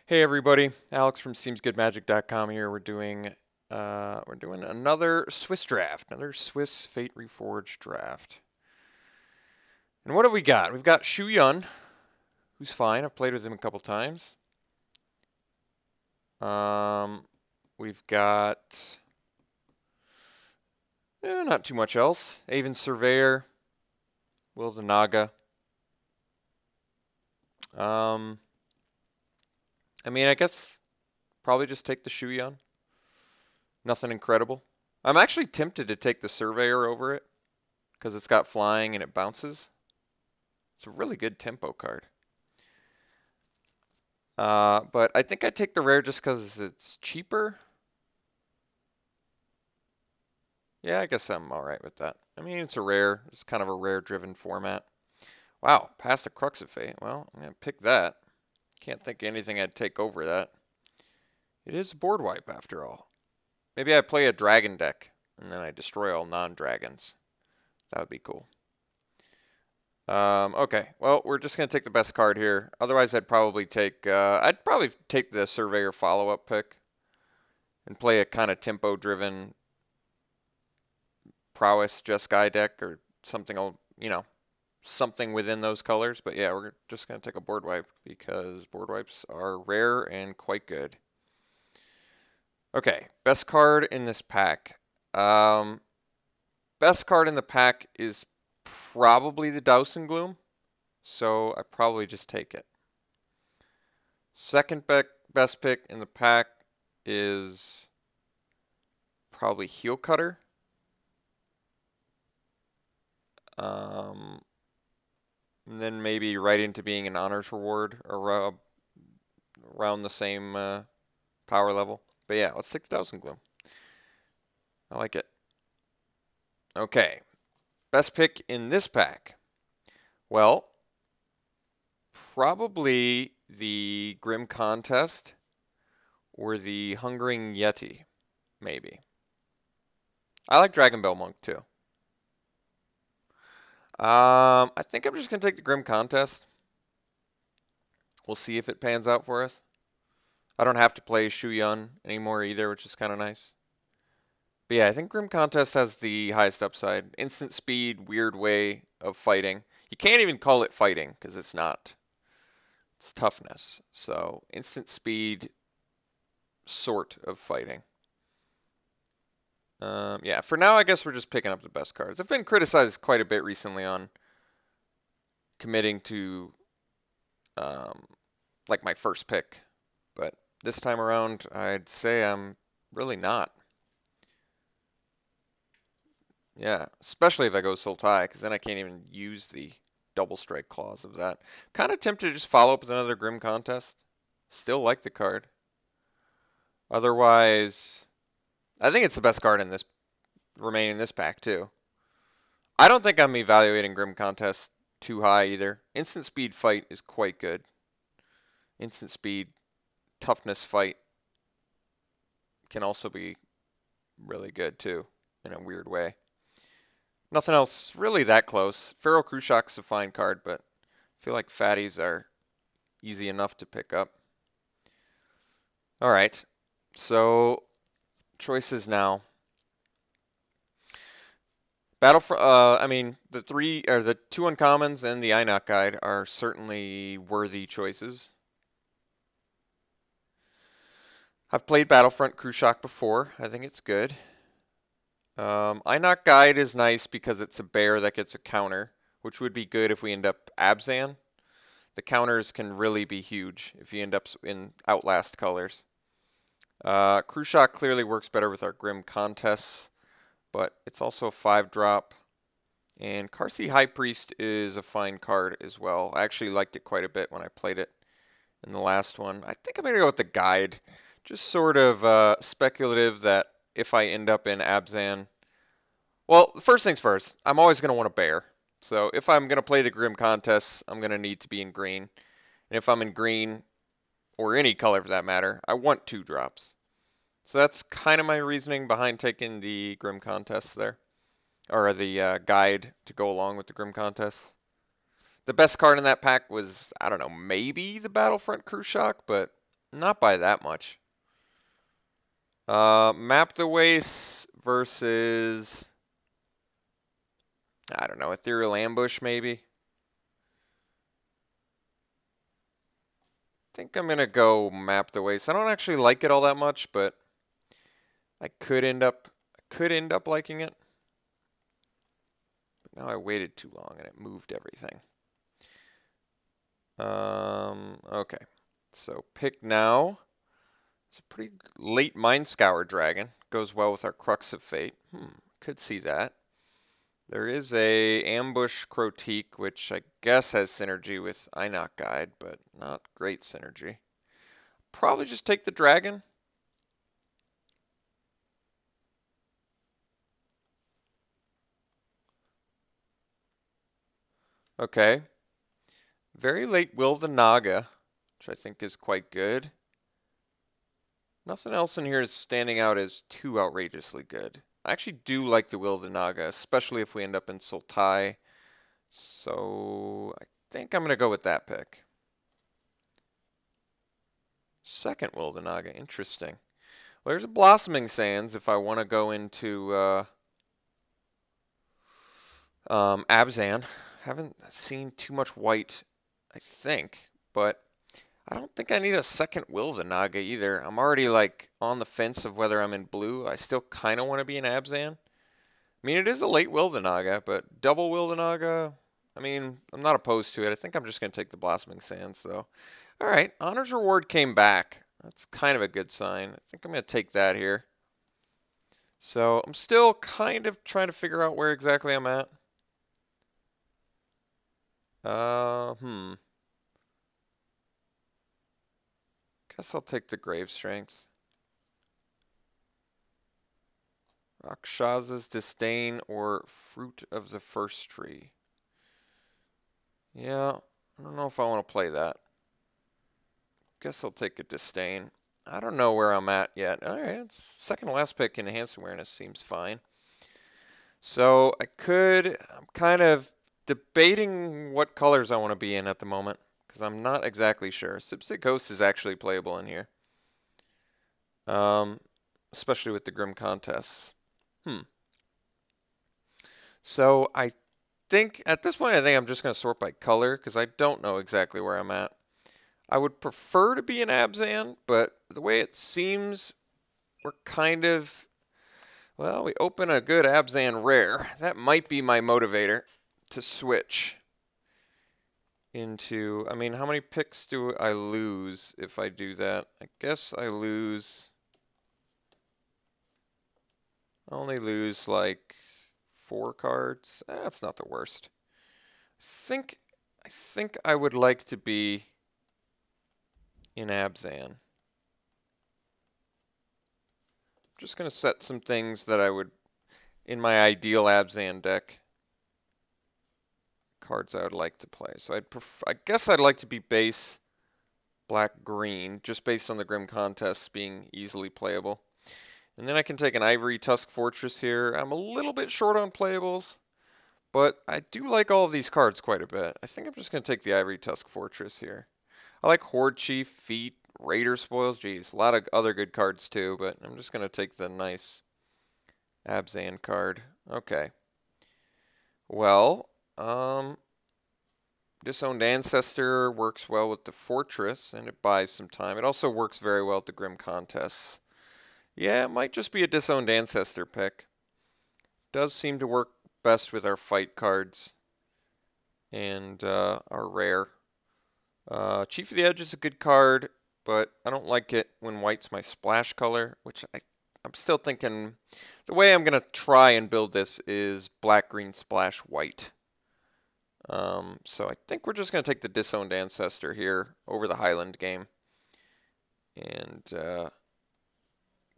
Hey everybody, Alex from SeemsGoodMagic.com here. We're doing another Swiss draft, another Swiss Fate Reforged draft. And what have we got? We've got Shu Yun, who's fine. I've played with him a couple times. We've got not too much else. Avon Surveyor, Will of the Naga. I guess probably just take the Shu Yun. Nothing incredible. I'm actually tempted to take the Surveyor over it because it's got flying and it bounces. It's a really good tempo card. But I think I'd take the rare just because it's cheaper. Yeah, I guess I'm alright with that. I mean, it's a rare. It's kind of a rare-driven format. Wow, past the Crux of Fate. Well, I'm going to pick that. Can't think of anything I'd take over that. It is a board wipe, after all. Maybe I play a dragon deck, and then I destroy all non-dragons. That would be cool. Okay, well, we're just going to take the best card here. Otherwise, I'd probably take the Surveyor follow-up pick and play a kind of tempo-driven prowess Jeskai deck or something, something within those colors. But yeah, we're just going to take a board wipe because board wipes are rare and quite good. Okay, best card in this pack. Best card in the pack is probably the Douse and Gloom, so I probably just take it. Second best pick in the pack is probably Heel Cutter. And then maybe right into being an honors reward around the same power level. But yeah, let's take the Douse and Gloom. I like it. Okay, best pick in this pack. Well, probably the Grim Contest or the Hungering Yeti, maybe. I like Dragon Bell Monk too. I think I'm just going to take the Grim Contest. We'll see if it pans out for us. I don't have to play Shu Yun anymore either, which is kind of nice. But yeah, I think Grim Contest has the highest upside. Instant speed, weird way of fighting. You can't even call it fighting because it's not. It's toughness. So instant speed, sort of fighting. Yeah, for now, I guess we're just picking up the best cards. I've been criticized quite a bit recently on committing to like my first pick. But this time around, I'd say I'm really not. Yeah, especially if I go Sultai, because then I can't even use the double strike clause of that. Kind of tempted to just follow up with another Grim Contest. Still like the card. Otherwise, I think it's the best card in this remaining in this pack too. I don't think I'm evaluating Grim Contest too high either. Instant speed fight is quite good. Instant speed toughness fight can also be really good too in a weird way. Nothing else really that close. Feral Krushak's a fine card, but I feel like fatties are easy enough to pick up. All right, so choices now. The two uncommons and the Inoc Guide are certainly worthy choices. I've played Battlefront Krushak before. I think it's good. Inoc Guide is nice because it's a bear that gets a counter, which would be good if we end up Abzan. The counters can really be huge if you end up in Outlast colors. Krushak clearly works better with our Grim Contests, but it's also a 5-drop. And Karsi High Priest is a fine card as well. I actually liked it quite a bit when I played it in the last one. I think I'm going to go with the Guide. Just sort of speculative that if I end up in Abzan... Well, first things first, I'm always going to want a bear. So if I'm going to play the Grim Contests, I'm going to need to be in green. And if I'm in green, or any color for that matter, I want 2-drops. So that's kind of my reasoning behind taking the Grim Contests there. Or the Guide to go along with the Grim Contests. The best card in that pack was, I don't know, maybe the Battlefront Krushak, but Not by that much. Map the Wastes versus, I don't know, Ethereal Ambush maybe. I think I'm gonna go Map the Wastes. I don't actually like it all that much, but I could end up liking it. But now I waited too long and it moved everything. Okay. So pick now. It's a pretty late Mind Scour Dragon. Goes well with our Crux of Fate. Could see that. There is a Ambush Crotique, which I guess has synergy with Inoc Guide, but not great synergy. Probably just take the dragon. Okay. Very late Will the Naga, which I think is quite good. Nothing else in here is standing out as too outrageously good. I actually do like the Will the Naga, especially if we end up in Sultai. So I think I'm going to go with that pick. Second Will the Naga, interesting. Well, there's a Blossoming Sands if I want to go into Abzan. Haven't seen too much white, I think, but I don't think I need a second Will the Naga either. I'm already like on the fence of whether I'm in blue. I still kind of want to be in Abzan. I mean, it is a late Will the Naga, but double Will the Naga, I mean, I'm not opposed to it. I think I'm just going to take the Blossoming Sands, though. All right, Honor's Reward came back. That's kind of a good sign. I think I'm going to take that here. So I'm still kind of trying to figure out where exactly I'm at. Guess I'll take the Grave Strength. Rakshasa's Disdain or Fruit of the First Tree. Yeah, I don't know if I want to play that. Guess I'll take a Disdain. I don't know where I'm at yet. Alright, second to last pick in Enhanced Awareness seems fine. So I'm kind of debating what colors I want to be in at the moment, because I'm not exactly sure. Sipsy Ghost is actually playable in here. Especially with the Grim Contests. So I think, at this point, I think I'm just going to sort by color, because I don't know exactly where I'm at. I would prefer to be in Abzan, but the way it seems, we're kind of, well, we open a good Abzan rare. That might be my motivator to switch into, I mean, how many picks do I lose if I do that? I guess I only lose like 4 cards. That's not the worst. I think I would like to be in Abzan. I'm just going to set some things that I would, in my ideal Abzan deck, cards I would like to play. So I guess I'd like to be base black-green, just based on the Grim Contests being easily playable. And then I can take an Ivory Tusk Fortress here. I'm a little bit short on playables, but I do like all of these cards quite a bit. I think I'm just going to take the Ivory Tusk Fortress here. I like Horde Chief, Feat, Raider Spoils. Geez, a lot of other good cards too, but I'm just going to take the nice Abzan card. Okay. Well, Disowned Ancestor works well with the Fortress, and it buys some time. It also works very well with the Grim Contests. Yeah, it might just be a Disowned Ancestor pick. Does seem to work best with our fight cards and our rare. Chief of the Edge is a good card, but I don't like it when white's my splash color, which I'm still thinking the way I'm going to try and build this is black, green, splash, white. So I think we're just going to take the Disowned Ancestor here over the Highland game and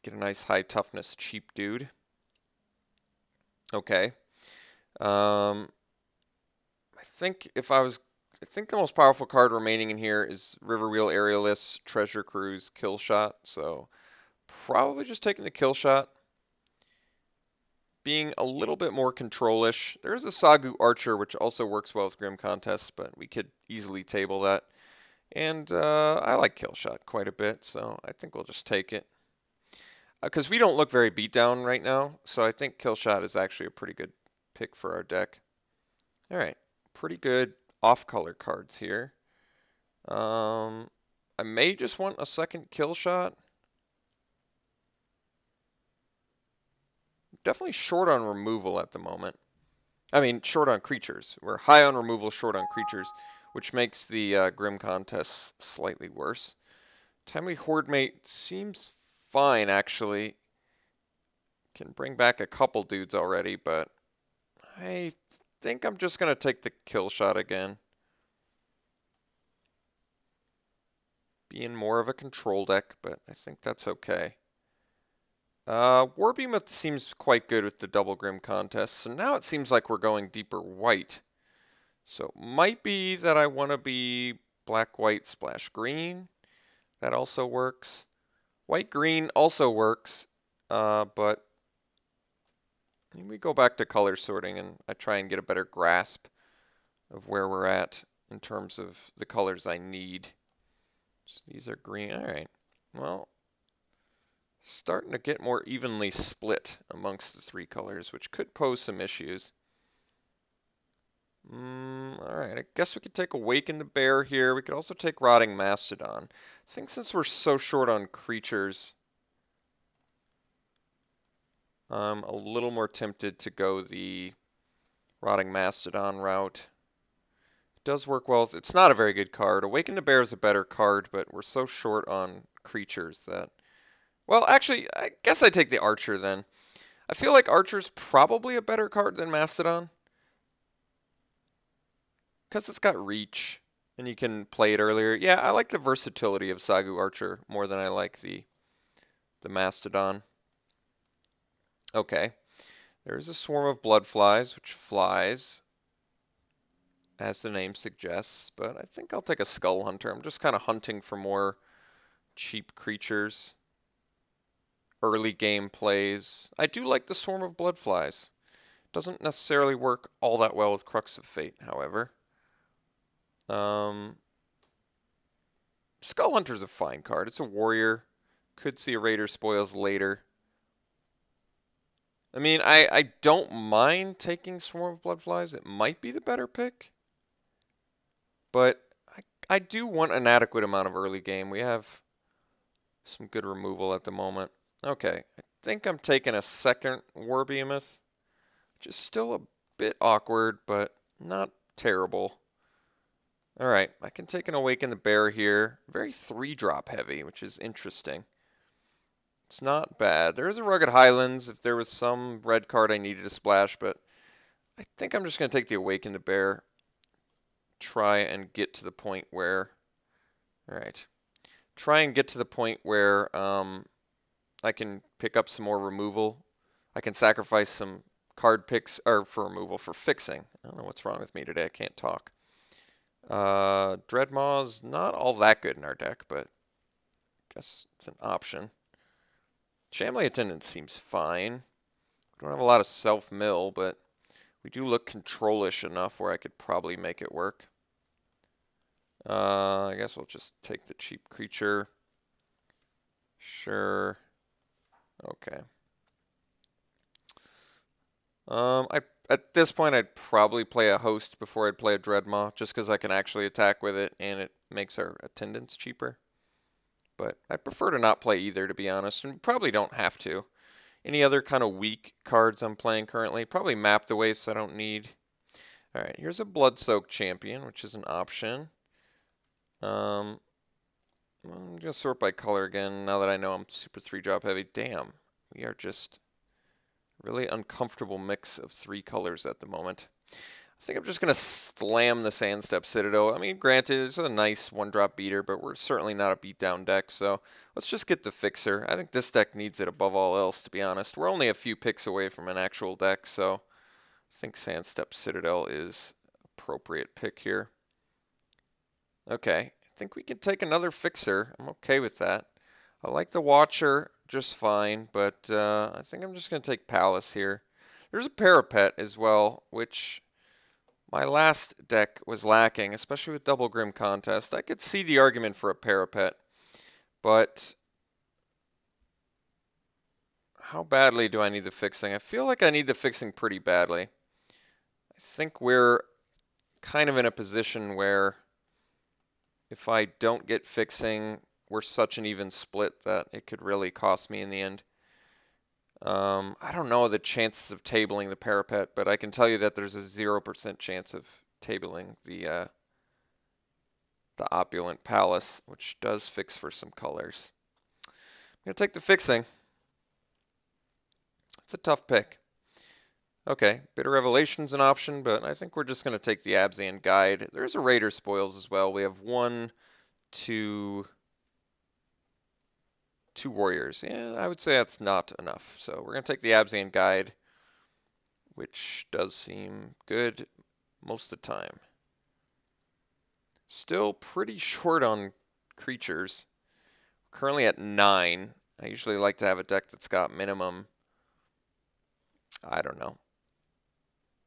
get a nice high toughness cheap dude. Okay. I think the most powerful card remaining in here is Riverwheel Aerialist, Treasure Cruise, Kill Shot. So probably just taking the Kill Shot. Being a little bit more control-ish. There is a Sagu Archer, which also works well with Grim Contests, but we could easily table that. And I like Killshot quite a bit, so I think we'll just take it. Because we don't look very beat down right now, so I think Killshot is actually a pretty good pick for our deck. All right, pretty good off-color cards here. I may just want a second Killshot. Definitely short on removal at the moment. I mean, short on creatures. We're high on removal, short on creatures, which makes the Grim contest slightly worse. Timely Horde Mate seems fine, actually. Can bring back a couple dudes already, but I think I'm just going to take the Killshot again. Being more of a control deck, but I think that's okay. Warbeamoth seems quite good with the double Grim contest, so now it seems like we're going deeper white. So it might be that I want to be black, white, splash green. That also works. White, green also works, but we go back to color sorting and I try and get a better grasp of where we're at in terms of the colors I need. So these are green. All right. Well, starting to get more evenly split amongst the three colors, which could pose some issues. Alright, I guess we could take Awaken the Bear here. We could also take Rotting Mastodon. I think since we're so short on creatures, I'm a little more tempted to go the Rotting Mastodon route. It does work well. It's not a very good card. Awaken the Bear is a better card, but we're so short on creatures that... Well, actually, I guess I take the Archer then. I feel like Archer's probably a better card than Mastodon. Because it's got reach, and you can play it earlier. Yeah, I like the versatility of Sagu Archer more than I like the Mastodon. Okay. There's a swarm of bloodflies, which flies, as the name suggests. But I think I'll take a Skull Hunter. I'm just kind of hunting for more cheap creatures. Early game plays. I do like the swarm of bloodflies. Doesn't necessarily work all that well with Crux of Fate, however. Skull Hunter's a fine card. It's a warrior. Could see a Raider Spoils later. I mean, I don't mind taking Swarm of Bloodflies. It might be the better pick. But I do want an adequate amount of early game. We have some good removal at the moment. Okay, I think I'm taking a second Warbeamoth, which is still a bit awkward, but not terrible. Alright, I can take an Awaken the Bear here. Very 3-drop heavy, which is interesting. It's not bad. There is a Rugged Highlands if there was some red card I needed to splash, but I think I'm just going to take the Awaken the Bear. Try and get to the point where... Alright. Try and get to the point where I can pick up some more removal. I can sacrifice some card picks or for removal for fixing. I don't know what's wrong with me today. I can't talk. Dreadmaw's not all that good in our deck, but I guess it's an option. Shamley Attendant seems fine. We don't have a lot of self-mill, but we do look control-ish enough where I could probably make it work. I guess we'll just take the cheap creature. Sure. Okay. At this point, I'd probably play a Host before I'd play a Dreadmaw, just because I can actually attack with it, and it makes our attendance cheaper. But I prefer to not play either, to be honest, and probably don't have to. Any other kind of weak cards I'm playing currently? Probably Map the Waste I don't need. Alright, here's a Blood-Soaked Champion, which is an option. I'm going to sort by color again, now that I know I'm super 3-drop heavy. Damn, we are just... really uncomfortable mix of 3 colors at the moment. I think I'm just going to slam the Sandstep Citadel. I mean, granted, it's a nice 1-drop beater, but we're certainly not a beatdown deck, so let's just get the Fixer. I think this deck needs it above all else, to be honest. We're only a few picks away from an actual deck, so I think Sandstep Citadel is an appropriate pick here. Okay, I think we can take another Fixer. I'm okay with that. I like the Watcher just fine, but I think I'm just going to take Palace here. There's a Parapet as well, which My last deck was lacking, especially with Double Grim Contest. I could see the argument for a Parapet, but how badly do I need the fixing? I feel like I need the fixing pretty badly. I think we're kind of in a position where if I don't get fixing, we're such an even split that it could really cost me in the end. I don't know the chances of tabling the Parapet, but I can tell you that there's a 0% chance of tabling the Opulent Palace, which does fix for some colors. I'm going to take the fixing. It's a tough pick. Okay, Bitter Revelation's an option, but I think we're just going to take the Abzan Guide. There's a Raider Spoils as well. We have 1, 2, 2 Warriors. Yeah, I would say that's not enough. So we're going to take the Abzan Guide, which does seem good most of the time. Still pretty short on creatures. Currently at 9. I usually like to have a deck that's got minimum, I don't know,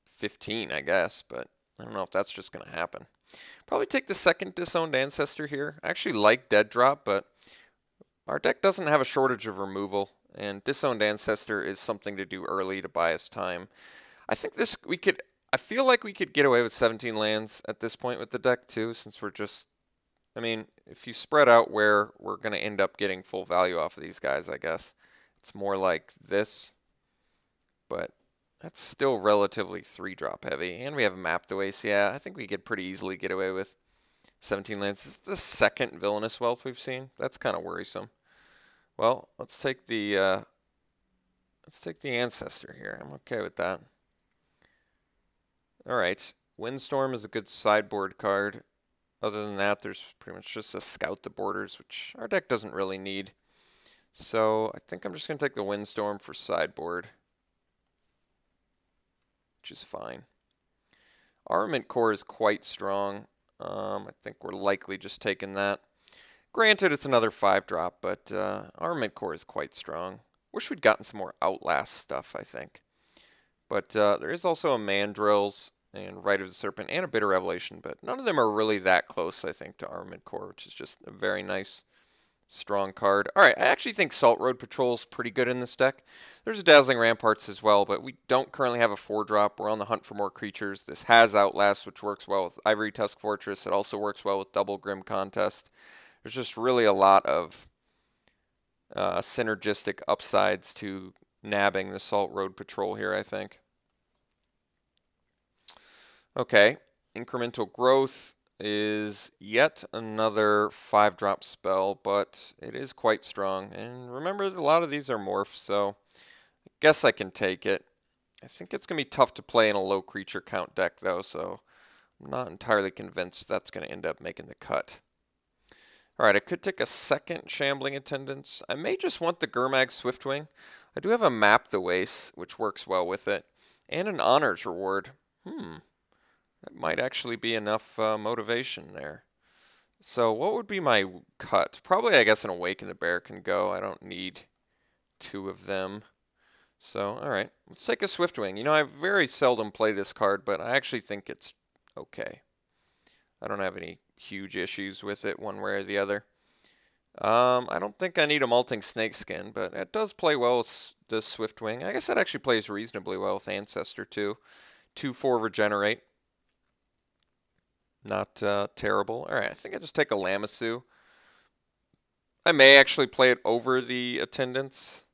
15, I guess, but I don't know if that's just going to happen. Probably take the second Disowned Ancestor here. I actually like Dead Drop, but our deck doesn't have a shortage of removal, and Disowned Ancestor is something to do early to buy us time. I think I feel like we could get away with 17 lands at this point with the deck too, since we're just, I mean, if you spread out where we're going to end up getting full value off of these guys, I guess. It's more like this, but that's still relatively 3-drop heavy, and we have Map the Waste. Yeah, I think we could pretty easily get away with 17 lands. This is the second Villainous Wealth we've seen. That's kind of worrisome. Well, let's take the Ancestor here. I'm okay with that. All right, Windstorm is a good sideboard card. Other than that, there's pretty much just a Scout the Borders, which our deck doesn't really need. So I think I'm just going to take the Windstorm for sideboard, which is fine. Armament Core is quite strong. I think we're likely just taking that. Granted, it's another 5-drop, but Armament Core is quite strong. Wish we'd gotten some more Outlast stuff, I think. But there is also a Mandrills and Rite of the Serpent and a Bitter Revelation, but none of them are really that close, I think, to Armament Core, which is just a very nice, strong card. All right, I actually think Salt Road Patrol is pretty good in this deck. There's a Dazzling Ramparts as well, but we don't currently have a 4-drop. We're on the hunt for more creatures. This has Outlast, which works well with Ivory Tusk Fortress. It also works well with Double Grim Contest. There's just really a lot of synergistic upsides to nabbing the Salt Road Patrol here, I think. Okay, Incremental Growth is yet another 5-drop spell, but it is quite strong. And remember, a lot of these are morphs, so I guess I can take it. I think it's going to be tough to play in a low creature count deck, though, so I'm not entirely convinced that's going to end up making the cut. Alright, I could take a second Shambling Attendance. I may just want the Gurmag Swiftwing. I do have a Map the Waste, which works well with it, and an Honors Reward. That might actually be enough motivation there. So what would be my cut? Probably, I guess, an Awaken the Bear can go. I don't need 2 of them. So, alright, let's take a Swiftwing. You know, I very seldom play this card, but I actually think it's okay. I don't have any huge issues with it one way or the other. I don't think I need a Molting Snakeskin, but it does play well with the Swiftwing. I guess that actually plays reasonably well with Ancestor too. 2/4 Regenerate. Not terrible. Alright, I think I just take a Lamassu. I may actually play it over the Attendance.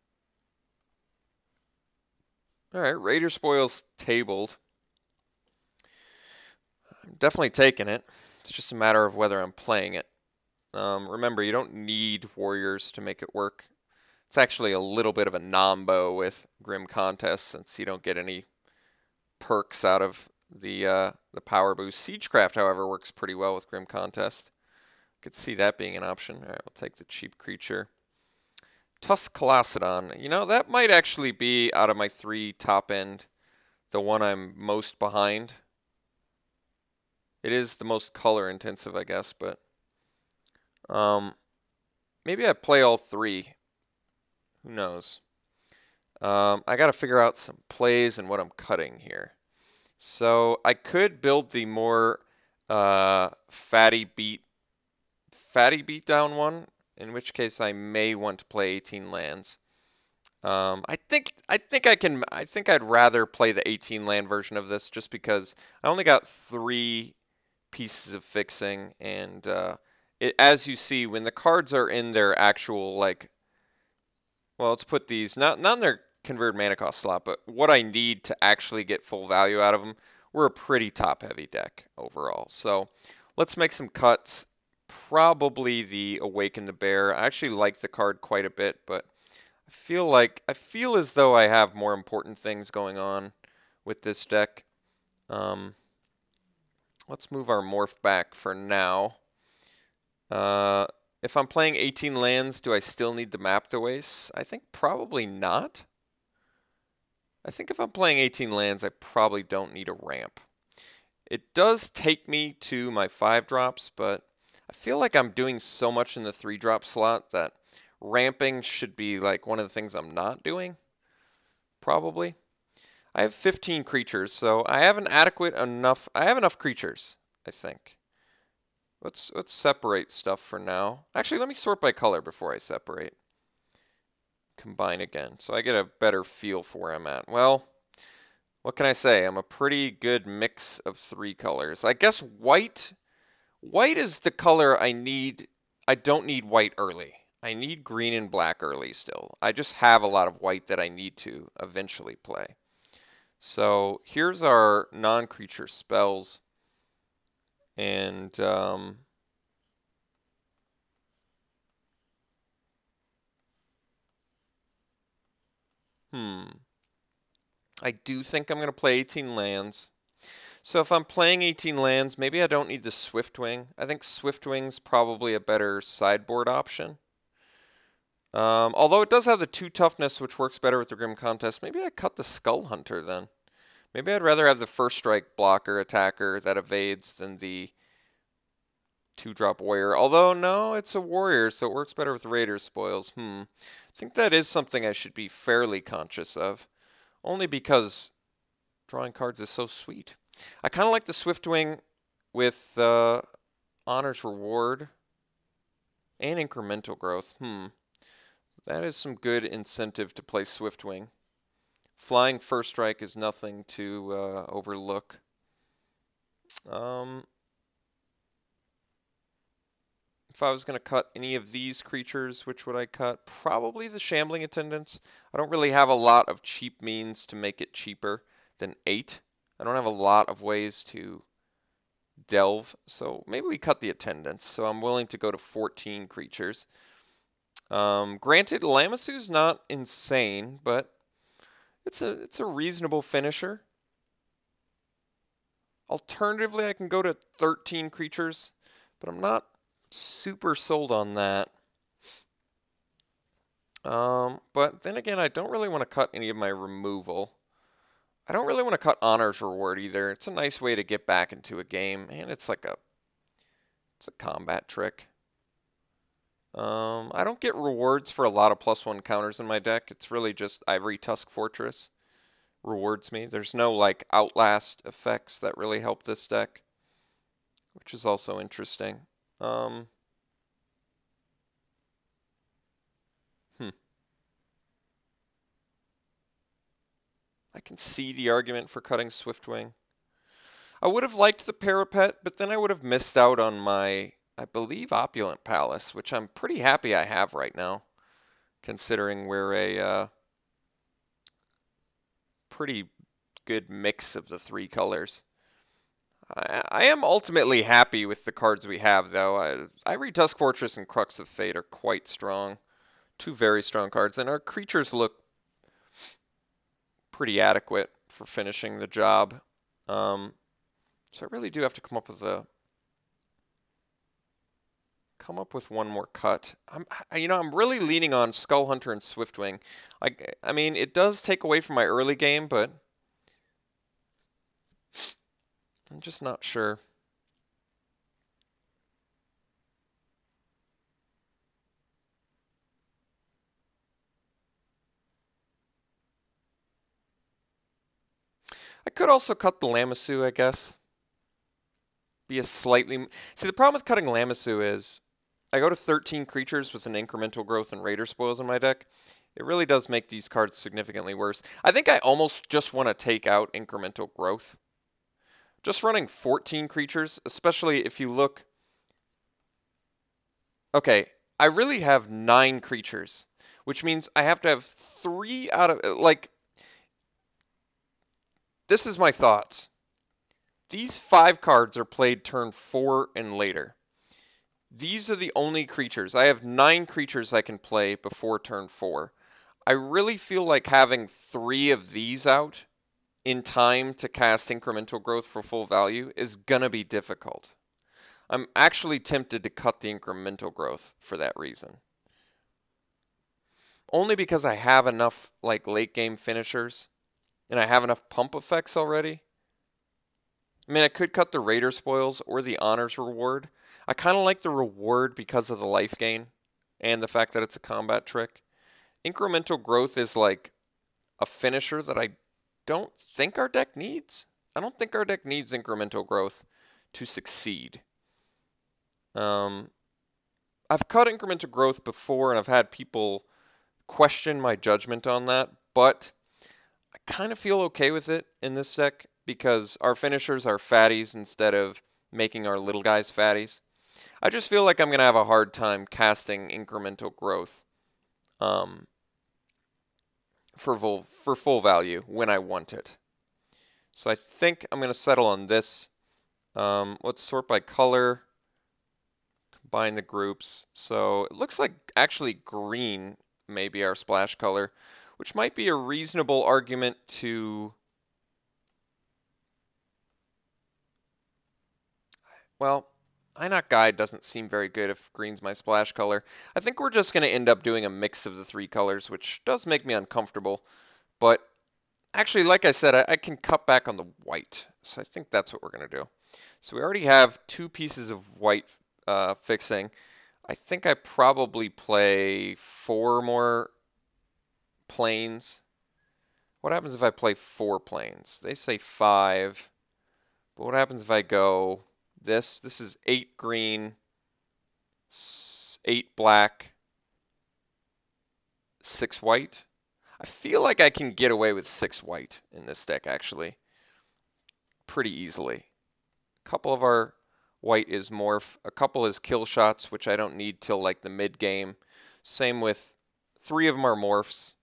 Alright, Raider Spoils tabled. I'm definitely taking it. It's just a matter of whether I'm playing it. Remember, you don't need Warriors to make it work. It's actually a little bit of a nombo with Grim Contest since you don't get any perks out of the power boost. Siegecraft, however, works pretty well with Grim Contest. Could see that being an option. All right, we'll take the cheap creature. Tusk Colossadon. You know, that might actually be, out of my 3 top end, the one I'm most behind. It is the most color intensive, I guess, but maybe I play all 3. Who knows? I got to figure out some plays and what I'm cutting here. So I could build the more fatty beatdown one, in which case I may want to play 18 lands. I think I'd rather play the 18 land version of this just because I only got 3 pieces of fixing, and as you see, when the cards are in their actual, like, well, let's put these not in their converted mana cost slot, but what I need to actually get full value out of them. We're a pretty top heavy deck overall, so let's make some cuts. Probably the Awaken the Bear. I actually like the card quite a bit, but I feel as though I have more important things going on with this deck. Let's move our morph back for now. If I'm playing 18 lands, do I still need the map to waste? I think probably not. I think if I'm playing 18 lands, I probably don't need a ramp. It does take me to my 5 drops, but I feel like I'm doing so much in the 3 drop slot that ramping should be like one of the things I'm not doing. Probably. I have 15 creatures, so I have enough creatures, I think. Let's separate stuff for now. Actually, let me sort by color before I separate. Combine again, so I get a better feel for where I'm at. Well, what can I say? I'm a pretty good mix of 3 colors. I guess white is the color I need. I don't need white early. I need green and black early still. I just have a lot of white that I need to eventually play. So here's our non-creature spells. And I do think I'm going to play 18 lands. So if I'm playing 18 lands, maybe I don't need the Swiftwing. I think Swiftwing's probably a better sideboard option. Although it does have the 2 toughness, which works better with the Grim Contest, maybe I cut the Skull Hunter then. Maybe I'd rather have the first strike blocker attacker that evades than the 2-drop warrior. Although, no, it's a warrior, so it works better with Raider spoils. I think that is something I should be fairly conscious of. Only because drawing cards is so sweet. I kind of like the Swiftwing with Honor's Reward and Incremental Growth. That is some good incentive to play Swiftwing. Flying First Strike is nothing to overlook. If I was going to cut any of these creatures, which would I cut? Probably the Shambling Attendants. I don't really have a lot of cheap means to make it cheaper than 8. I don't have a lot of ways to delve, so maybe we cut the Attendants. So I'm willing to go to 14 creatures. Granted, Lamasu's not insane, but it's a reasonable finisher. Alternatively, I can go to 13 creatures, but I'm not super sold on that. But then again, I don't really want to cut any of my removal. I don't really want to cut Honor's Reward either. It's a nice way to get back into a game, and it's a combat trick. I don't get rewards for a lot of +1 counters in my deck. It's really just Ivory Tusk Fortress rewards me. There's no like Outlast effects that really help this deck, which is also interesting. I can see the argument for cutting Swiftwing. I would have liked the Parapet, but then I would have missed out on my, I believe, Opulent Palace, which I'm pretty happy I have right now, considering we're a pretty good mix of the 3 colors. I am ultimately happy with the cards we have, though. Ivory Tusk Fortress and Crux of Fate are quite strong. 2 very strong cards, and our creatures look pretty adequate for finishing the job. So I really do have to come up with one more cut. I'm really leaning on Skull Hunter and Swiftwing. I mean, it does take away from my early game, but I'm just not sure. I could also cut the Lamassu, I guess. Be a slightly... See, the problem with cutting Lamassu is I go to 13 creatures with an incremental growth and Raider Spoils in my deck. It really does make these cards significantly worse. I think I almost just want to take out incremental growth. Just running 14 creatures, especially if you look... Okay, I really have 9 creatures, which means I have to have 3 out of... Like, this is my thoughts. These 5 cards are played turn 4 and later. These are the only creatures. I have 9 creatures I can play before turn 4. I really feel like having 3 of these out in time to cast incremental growth for full value is gonna be difficult. I'm actually tempted to cut the incremental growth for that reason. Only because I have enough like late game finishers and I have enough pump effects already. I mean, I could cut the Raider Spoils or the Honors Reward. I kind of like the Reward because of the life gain and the fact that it's a combat trick. Incremental growth is like a finisher that I don't think our deck needs. I don't think our deck needs incremental growth to succeed. I've cut incremental growth before and I've had people question my judgment on that, but I kind of feel okay with it in this deck because our finishers are fatties instead of making our little guys fatties. I just feel like I'm going to have a hard time casting incremental growth for full value when I want it. So I think I'm going to settle on this. Let's sort by color, combine the groups. So it looks like actually green may be our splash color, which might be a reasonable argument to... Well, Inoc Guide doesn't seem very good if green's my splash color. I think we're just going to end up doing a mix of the 3 colors, which does make me uncomfortable. But actually, like I said, I can cut back on the white. So I think that's what we're going to do. So we already have 2 pieces of white fixing. I think I probably play 4 more planes. What happens if I play 4 planes? They say 5. But what happens if I go... This is 8 green, 8 black, 6 white. I feel like I can get away with 6 white in this deck, actually, pretty easily. A couple of our white is morph, a couple is kill shots, which I don't need till like the mid game. Same with 3 of them are morphs.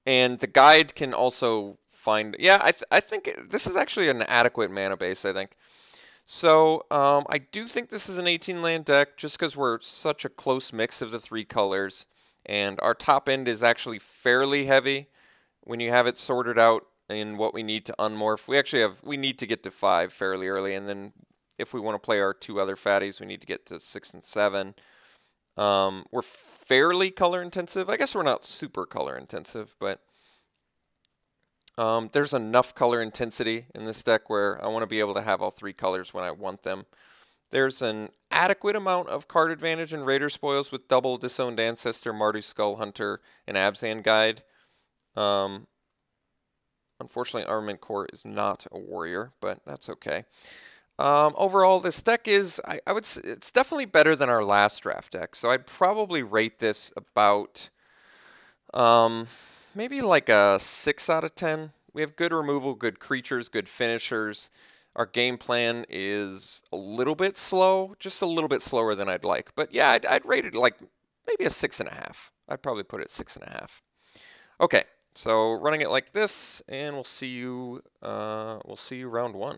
And the guide can also find... Yeah, I think this is actually an adequate mana base, I think. So I do think this is an 18 land deck just because we're such a close mix of the 3 colors. And our top end is actually fairly heavy when you have it sorted out in what we need to unmorph. We need to get to 5 fairly early, and then if we want to play our 2 other fatties, we need to get to 6 and 7. We're fairly color intensive. I guess we're not super color intensive, but there's enough color intensity in this deck where I want to be able to have all 3 colors when I want them. There's an adequate amount of card advantage in Raider Spoils with double Disowned Ancestor, Mardu Skull Hunter, and Abzan Guide. Unfortunately, Armament Core is not a warrior, but that's okay. Overall, this deck is, I would say, it's definitely better than our last draft deck. So I'd probably rate this about maybe like a 6 out of 10. We have good removal, good creatures, good finishers. Our game plan is a little bit slow, just a little bit slower than I'd like. But yeah, I'd rate it like maybe a 6.5. I'd probably put it 6.5. Okay, so running it like this, and we'll see you round 1.